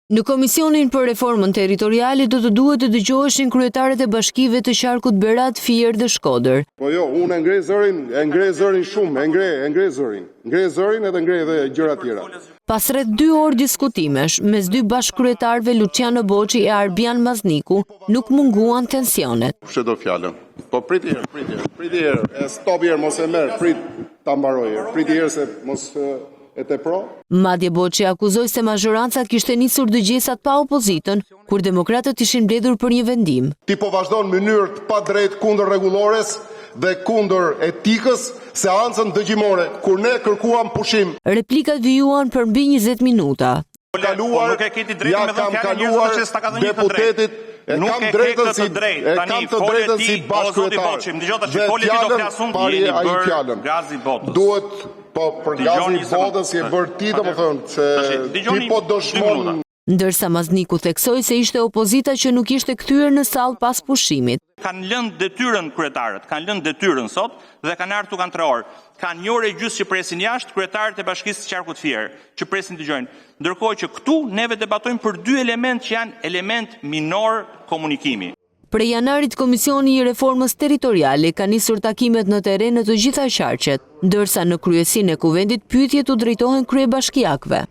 Në Komisionin për Reformën Territoriale do të duhet të dëgjoheshin kryetarët e bashkive të qarkut Berat, Fier dhe Shkodër. Po jo, unë e ngrej zërin shumë, e ngrej zërin edhe ngrej edhe gjëra tjera. Pas rreth 2 orë diskutimesh mes dy bashkëkryetarëve Luciano Boçi e Arbian Mazniku, nuk munguan tensionet. Kushe do fjalën? Po priti herë, e stop herë, mos e merr, prit ta mbaroj herë. Priti herë se mos e tepro. Madje Boçi akuzoi se mazhoranca kishte nisur dëgjesat pa opozitën, kur demokratët ishin mbledhur për një vendim. Ti po vazhdon në mënyrë të padrejtë kundër rregullores dhe kundër etikës seancën dëgjimore, kur ne kërkuam pushim. Replikat vijuan për mbi 20 minuta. Kaluar, kam kaluar deputetit, kam të drejtën si bashkëkryetar. Dhe fjalën pari ai fjalën. Duhet po për gazin botës si e bërë ti domethënë se ti po dëshmon. Ndërsa Mazniku theksoi se ishte opozita që nuk ishte kthyer në sallë pas pushimit. Kanë lënë detyrën kryetarët, kanë lënë detyrën sot dhe kanë ardhur kanë 3 orë. Kanë 1 orë e gjysmë që presin jashtë kryetarët e Bashkisë së Qarkut Fier, që presin dëgjojnë. Ndërkohë që këtu neve debatojmë për 2 elementë që janë element minor komunikimi. Prej janarit Komisioni i Reformës Territoriale ka nisur takimet në terren në të gjitha qarqet, ndërsa në kryesinë e kuvendit pyetjet u drejtohen kryebashkiakëve.